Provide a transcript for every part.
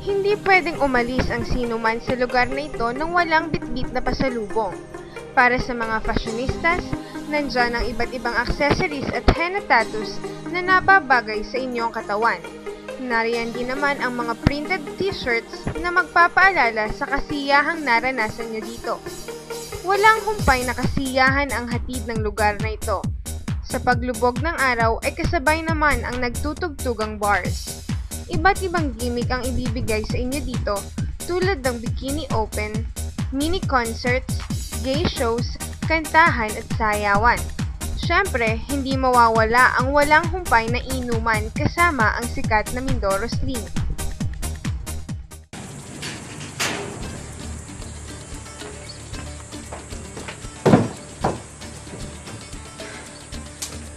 Hindi pwedeng umalis ang sinuman sa lugar na ito nang walang bitbit na pasalubong. Para sa mga fashionistas, nandyan ang iba't ibang accessories at henna tattoos na nababagay sa inyong katawan. Nariyan din naman ang mga printed t-shirts na magpapaalala sa kasiyahang naranasan nyo dito. Walang humpay na kasiyahan ang hatid ng lugar na ito. Sa paglubog ng araw ay kasabay naman ang nagtutugtugang bars. Iba't ibang gimmick ang ibibigay sa inyo dito tulad ng bikini open, mini concerts, gay shows, kantahan at sayawan. Siyempre, hindi mawawala ang walang humpay na inuman kasama ang sikat na Mindoro Stream.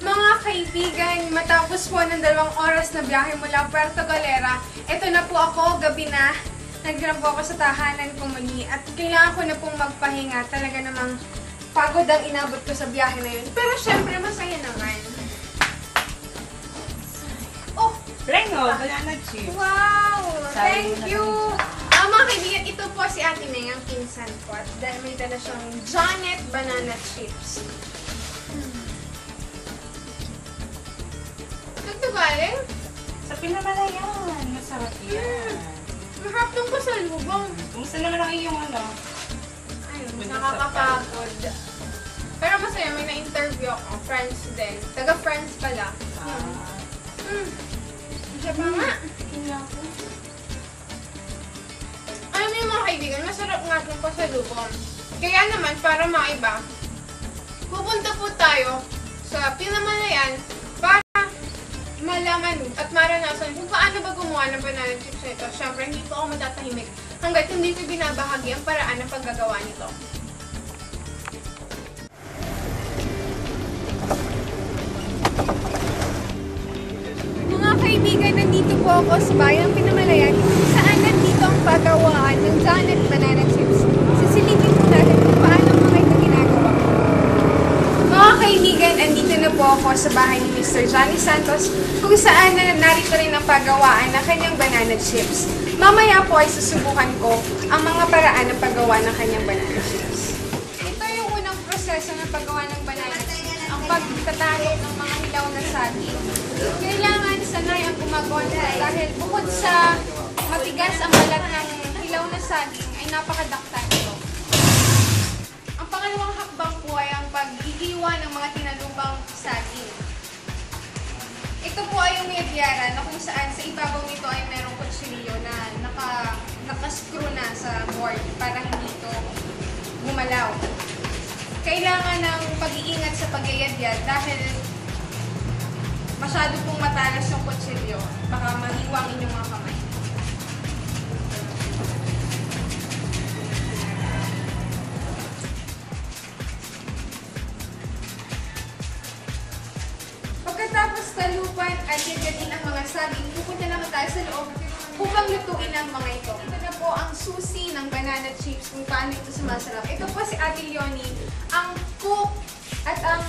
Mga kaibigan, matapos po ng 2 oras na biyahe mula Puerto Galera, eto na po ako, gabi na. Nagdala po ako sa tahanan ko muli at kailangan ko na pong magpahinga. Talaga namang pagod ang inabot ko sa biyahe na yun. Pero syempre, masaya naman. Oh! Rengo, banana chips. Wow! Thank you! Mga kaibigan, ito po si Ate Neng, ang pinsan ko. At dahil may dala siyang Janet banana chips. Ito galing? Sa Pinamalayan. Masarap yan. Masarap tong pasalubong. Kumusta naman ang iyong ano? Ayun, nakakapagod. Pero masaya, may na-interview ako. Friends din. Taga-friends pala. Siya pa nga. Alam niyo mga kaibigan, masarap nga itong pasalubong. Kaya naman, para maiba, pupunta po tayo sa Pinamalayan para malaman at maranasan kung paano ba gumawa ng banana chips nito. Siyempre, hindi po ako matatahimik hanggat hindi ko binabahagi ang paraan ng paggagawa nito. Mga kaibigan, nandito po ako sa bayang Pinamalayan kung saan nandito ang paggawaan ng Janet banana chips. Sisilipin po natin kung paano mga ito ginagawa. Mga kaibigan, andito na po ako sa bahay ni Mr. Johnny Santos kung saan narito rin ang paggawaan ng kanyang banana chips. Mamaya po ay susubukan ko ang mga paraan ng paggawa ng kanyang banana chips. Ito yung unang proseso ng paggawa ng banana chips, ang pagtatalo ng mga hilaw na saging. Kailangan sanay ang gumagawa nito dahil bukod sa matigas ang balat ng hilaw na saging ay napakadakta nito. Ang pangalawang hakbang po ay ang paghihiwa ng mga tinalubang saging. Ito po ay yung medyara na kung saan sa ibabaw nito ay merong kutsilyo na naka-screw na sa board para hindi ito gumalaw. Kailangan ng pag-iingat sa pag-iyadyad dahil masyado pong matalas yung kutsilyo. Baka mahiwa ang inyong mga kamay. Pagkatapos talupan at yadyanin ang mga saging, pupunta naman tayo sa loob upang lutuin ang mga ito. Ito na po ang susi ng banana chips kung paano ito sumasarap. Ito po si Ate Leonie, ang cook at ang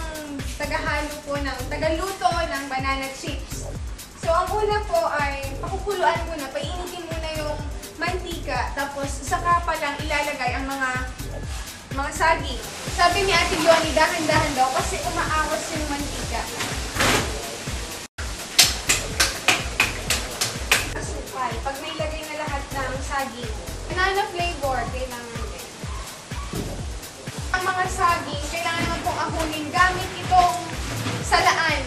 tagaluto ng banana chips. So, ang una po ay pakukuluan muna, painitin muna yung mantika, tapos saka pa lang ilalagay ang mga saging. Sabi ni Ate Leonie, dahan-dahan daw kasi umaawas yung mantika. Asukal. Pag nailagay na lahat ng saging, banana flavor, kailangan din. Ang mga saging, kailangan naman pong ahunin gamit itong salaan.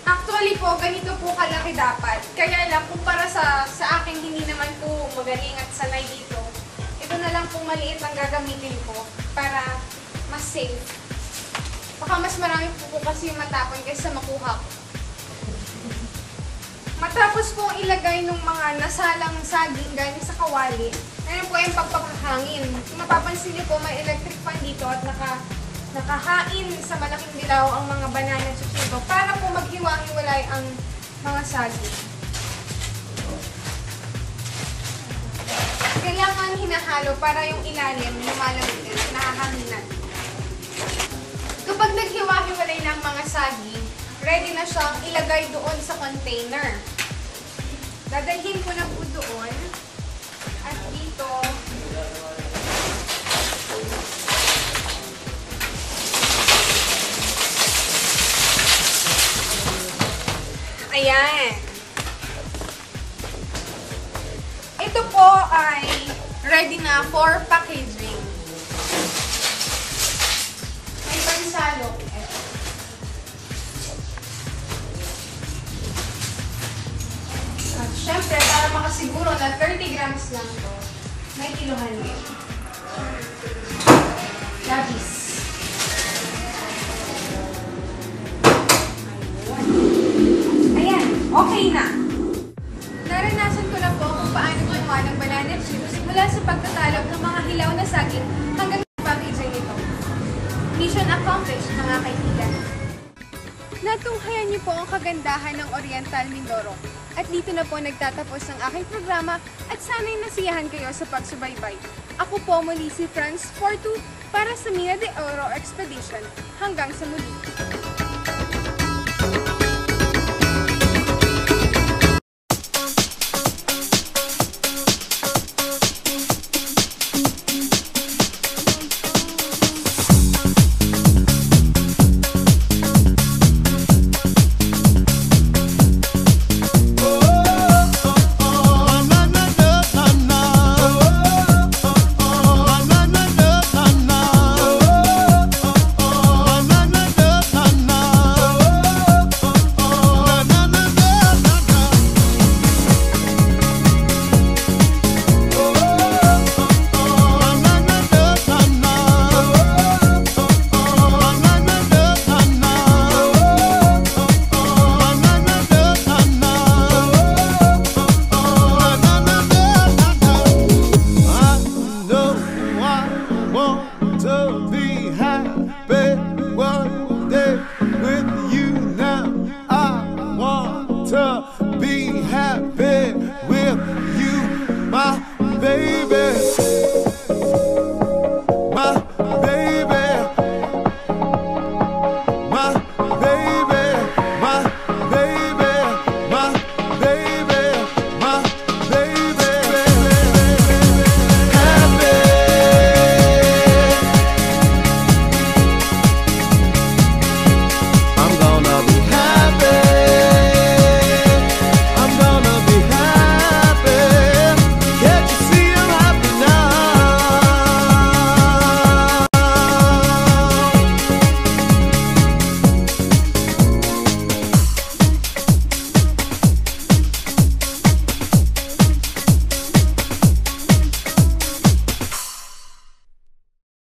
Actually po, ganito po kalaki dapat. Kaya lang, kumpara sa akin, hindi naman po magaling at sanay dito. Ito na lang po maliit ang gagamitin ko para mas safe. Baka mas marami po kasi yung matapon kaysa makuha ko. Matapos pong ilagay ng mga nasalang saging galing sa kawali, ayun po yung pagpapahangin. Kung mapapansin niyo po, may electric fan dito at nakahain sa malaking dilaw ang mga banana chips nito para po maghiwa-hiwalay ang mga saging. Kailangan hinahalo para yung ilalim lumalamig at nahahanginan. Kapag naghiwa-hiwalay na ang ready na siyang ilagay doon sa container. Dadalhin ko na po doon. At dito, ayan. Ito po ay ready na for packaging. May pansalok. Ito. At syempre, para makasiguro na 30 grams lang to, may kiluhan din. Labis. Ayan, okay na. Naranasan ko na po kung paano gumawa ng banana chips mula sa pagtatalog ng mga hilaw na saging hanggang sa packaging nito. Mission accomplished, mga kaibigan. Natunghayan niyo po ang kagandahan ng Oriental Mindoro. At dito na po nagtatapos ang aking programa at sana'y nasiyahan kayo sa pagsubaybay. Ako po muli si Franz Fortu para sa Mina de Oro Expedition. Hanggang sa muli. Want to be